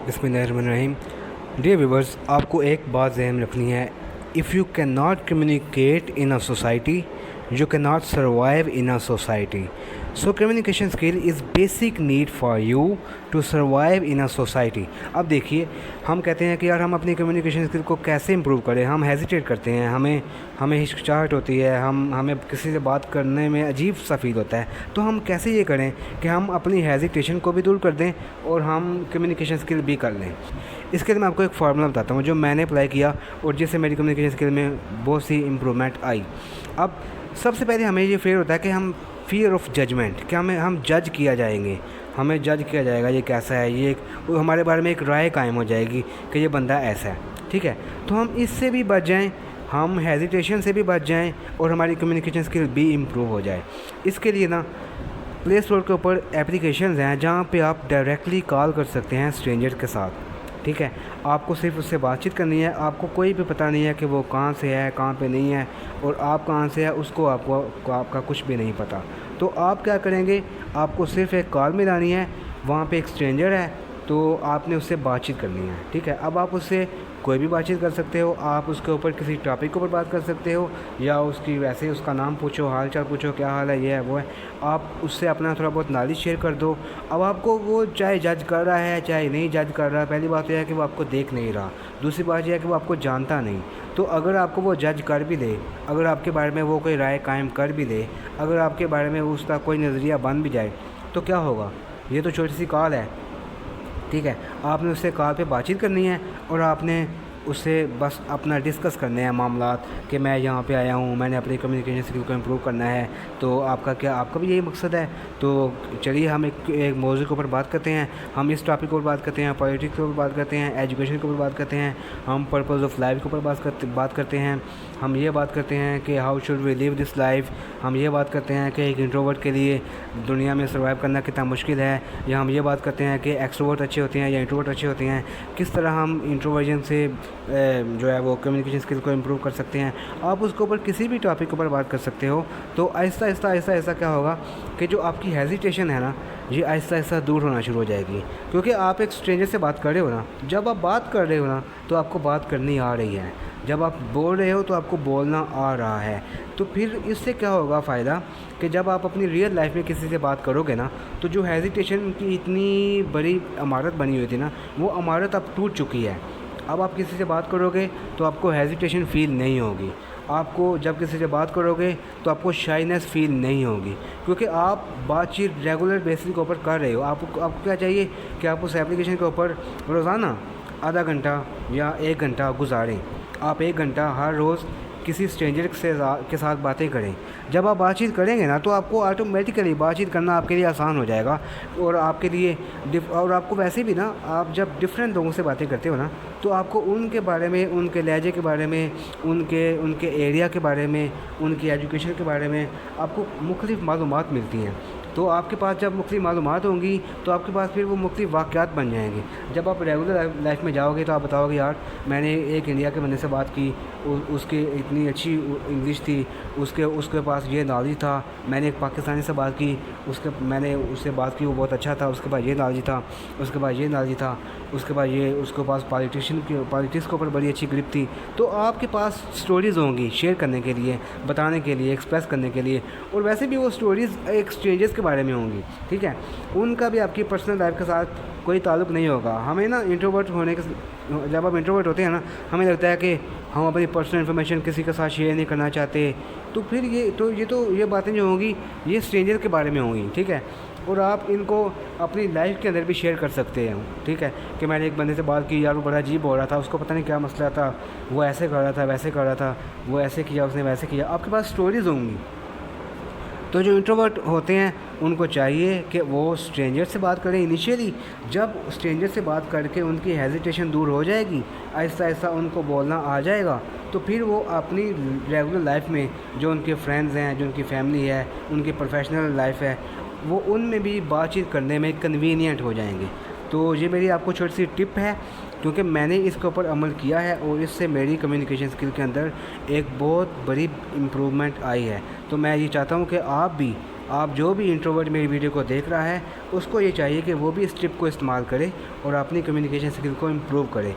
بسم اللہ الرحمن الرحیم. ڈیئر ویورز، آپ کو ایک بات ذہن میں رکھنی ہے. If you can not communicate in a society you can not survive in a society. So communication skill is basic need for you to survive in a society. اب دیکھیے، ہم کہتے ہیں کہ یار ہم اپنی کمیونیکیشن اسکل کو کیسے امپروو کریں. ہم ہیزیٹیٹ کرتے ہیں، ہمیں ہچکچاہٹ ہوتی ہے، ہمیں کسی سے بات کرنے میں عجیب سا فیل ہوتا ہے. تو ہم کیسے یہ کریں کہ ہم اپنی ہیزیٹیشن کو بھی دور کر دیں اور ہم کمیونیکیشن اسکل بھی کر لیں. اس کے لیے میں آپ کو ایک فارمولا بتاتا ہوں جو میں نے اپلائی کیا اور جس سے میری کمیونیکیشن اسکل میں بہت سی امپرومنٹ آئی. اب سب سے پہلے ہمیں یہ فیئر ہوتا ہے کہ فیئر آف ججمنٹ، کہ ہم جج کیا جائیں گے، ہمیں جج کیا جائے گا یہ کیسا ہے، یہ ہمارے بارے میں ایک رائے قائم ہو جائے گی کہ یہ بندہ ایسا ہے. ٹھیک ہے، تو ہم اس سے بھی بچ جائیں، ہم ہیزیٹیشن سے بھی بچ جائیں اور ہماری کمیونیکیشن اسکل بھی امپروو ہو جائے. اس کے لیے پلے اسٹور کے اوپر اپلیکیشنز ہیں جہاں پہ آپ ڈائریکٹلی کال کر سکتے ہیں اسٹرینجر کے ساتھ. ٹھیک ہے، آپ کو صرف اس سے بات چیت کرنی ہے. آپ کو کوئی بھی پتہ نہیں ہے کہ وہ کہاں سے ہے، کہاں پہ نہیں ہے، اور آپ کہاں سے ہے اس کو آپ کا کچھ بھی نہیں پتہ. تو آپ کیا کریں گے، آپ کو صرف ایک کال ملانی ہے، وہاں پہ ایک اسٹرینجر ہے تو آپ نے اس سے بات چیت کرنی ہے. ٹھیک ہے، اب آپ اس سے کوئی بھی بات چیت کر سکتے ہو. آپ اس کے اوپر کسی ٹاپک کے اوپر بات کر سکتے ہو، یا ویسے اس کا نام پوچھو، حال چال پوچھو، کیا حال ہے، یہ ہے وہ ہے. آپ اس سے اپنا تھوڑا بہت نالج شیئر کر دو. اب آپ کو وہ چاہے جج کر رہا ہے چاہے نہیں جج کر رہا، پہلی بات یہ ہے کہ وہ آپ کو دیکھ نہیں رہا. دوسری بات یہ ہے کہ وہ آپ کو جانتا نہیں. تو اگر آپ کو وہ جج کر بھی لے، اگر آپ کے بارے میں وہ کوئی رائے قائم کر بھی لے، اگر آپ کے بارے میں اس کا کوئی نظریہ بن بھی جائے، تو کیا ہوگا؟ یہ تو چھوٹی سی کال ہے. ٹھیک ہے، آپ نے اس سے کال پہ بات چیت کرنی ہے اور آپ نے اس سے بس اپنا ڈسکس کرنے ہیں معاملات کہ میں یہاں پہ آیا ہوں، میں نے اپنی کمیونیکیشن اسکل کو امپروو کرنا ہے. تو آپ کا بھی یہی مقصد ہے. تو چلیے ہم ایک موضوع کے اوپر بات کرتے ہیں. ہم اس ٹاپک کے اوپر بات کرتے ہیں، پالیٹکس کے اوپر بات کرتے ہیں، ایجوکیشن کے اوپر بات کرتے ہیں، ہم پرپز آف لائف کے اوپر بات کرتے ہیں. ہم یہ بات کرتے ہیں کہ how should we live this life. ہم یہ بات کرتے ہیں کہ ایک انٹروورٹ کے لیے دنیا میں سروائیو کرنا کتنا مشکل ہے. یا ہم یہ بات کرتے ہیں کہ ایکسٹروورٹ اچھے ہوتے ہیں یا انٹروورٹ اچھے ہوتے ہیں. کس طرح ہم انٹروورژن سے جو ہے وہ کمیونیکیشن اسکل کو امپروو کر سکتے ہیں. آپ اس کے اوپر کسی بھی ٹاپک کے اوپر بات کر سکتے ہو. تو آہستہ آہستہ کیا ہوگا کہ جو آپ کی ہیزیٹیشن ہے نا، یہ آہستہ آہستہ دور ہونا شروع ہو جائے گی. کیونکہ آپ ایک اسٹرینجر سے بات کر رہے ہو نا، جب آپ بات کر رہے ہو نا تو آپ کو بات کرنی آ رہی ہے. جب آپ بول رہے ہو تو آپ کو بولنا آ رہا ہے. تو پھر اس سے کیا ہوگا فائدہ کہ جب آپ اپنی ریئل لائف میں کسی سے بات کرو گے نا، تو جو ہیزیٹیشن کی اتنی بڑی عمارت بنی ہوئی تھی نا، وہ عمارت اب ٹوٹ چکی ہے. اب آپ کسی سے بات کرو گے تو آپ کو ہیزیٹیشن فیل نہیں ہوگی. آپ کو جب کسی سے بات کرو گے تو آپ کو شائنیس فیل نہیں ہوگی، کیونکہ آپ بات چیت ریگولر بیسس کے اوپر کر رہے ہو. آپ کو کیا چاہیے کہ آپ اس اپلیکیشن کے اوپر روزانہ آدھا گھنٹہ یا 1 گھنٹہ گزاریں. آپ 1 گھنٹہ ہر روز کسی اسٹرینجر کے ساتھ باتیں کریں. جب آپ بات چیت کریں گے نا تو آپ کو آٹومیٹیکلی بات چیت کرنا آپ کے لیے آسان ہو جائے گا. اور آپ کے لیے اور آپ کو ویسے بھی نا، آپ جب ڈفرینٹ لوگوں سے باتیں کرتے ہو نا، تو آپ کو ان کے بارے میں، ان کے لہجے کے بارے میں، ان کے ایریا کے بارے میں، ان کی ایجوکیشن کے بارے میں آپ کو مختلف معلومات ملتی ہیں. تو آپ کے پاس جب مختلف معلومات ہوں گی تو آپ کے پاس پھر وہ مختلف واقعات بن جائیں گے. جب آپ ریگولر لائف میں جاؤ گے تو آپ بتاؤ گے یار میں نے ایک انڈیا کے بندے سے بات کی، اس کی اتنی اچھی انگلش تھی، اس کے پاس یہ نالج تھا. میں نے ایک پاکستانی سے بات کی، میں نے اس سے بات کی، وہ بہت اچھا تھا، اس کے پاس یہ نالج تھا، اس کے پاس یہ نالج تھا، اس کے پاس پالیٹکس کے اوپر بڑی اچھی گرپ تھی. تو آپ کے پاس سٹوریز ہوں گی شیئر کرنے کے لیے، بتانے کے لیے، ایکسپریس کرنے کے لیے. اور ویسے بھی وہ سٹوریز ایک اسٹرینجرز کے بارے میں ہوں گی. ٹھیک ہے، ان کا بھی آپ کی پرسنل لائف کے ساتھ کوئی تعلق نہیں ہوگا. ہمیں نا انٹروورٹ ہونے کے جب آپ انٹروورٹ ہوتے ہیں نا، ہمیں لگتا ہے کہ ہم اپنی پرسنل انفارمیشن کسی کے ساتھ شیئر نہیں کرنا چاہتے. تو پھر یہ باتیں جو ہوں گی یہ اسٹرینجر کے بارے میں ہوں گی. ٹھیک ہے، اور آپ ان کو اپنی لائف کے اندر بھی شیئر کر سکتے ہیں. ٹھیک ہے، کہ میں نے ایک بندے سے بات کی، یار وہ بڑا عجیب ہو رہا تھا، اس کو پتہ نہیں کیا مسئلہ تھا، وہ ایسے کر رہا تھا، ویسے کر رہا تھا، وہ ایسے کیا، اس نے ویسے کیا. آپ کے پاس سٹوریز ہوں گی. تو جو انٹروورٹ ہوتے ہیں ان کو چاہیے کہ وہ اسٹرینجر سے بات کریں انیشیلی. جب اسٹرینجر سے بات کر کے ان کی ہیزیٹیشن دور ہو جائے گی، آہستہ آہستہ ان کو بولنا آ جائے گا، تو پھر وہ اپنی ریگولر لائف میں جو ان کے فرینڈز ہیں، جو ان کی فیملی ہے، ان کی پروفیشنل لائف ہے، وہ ان میں بھی بات چیت کرنے میں کنوینئنٹ ہو جائیں گے. تو یہ میری آپ کو چھوٹی سی ٹپ ہے، کیونکہ میں نے اس کے اوپر عمل کیا ہے اور اس سے میری کمیونیکیشن اسکل کے اندر ایک بہت بڑی امپرومنٹ آئی ہے. تو میں یہ چاہتا ہوں کہ آپ بھی آپ جو بھی انٹروورٹ میری ویڈیو کو دیکھ رہا ہے اس کو یہ چاہیے کہ وہ بھی اس ٹپ کو استعمال کرے اور اپنی کمیونیکیشن اسکل کو امپروو کرے.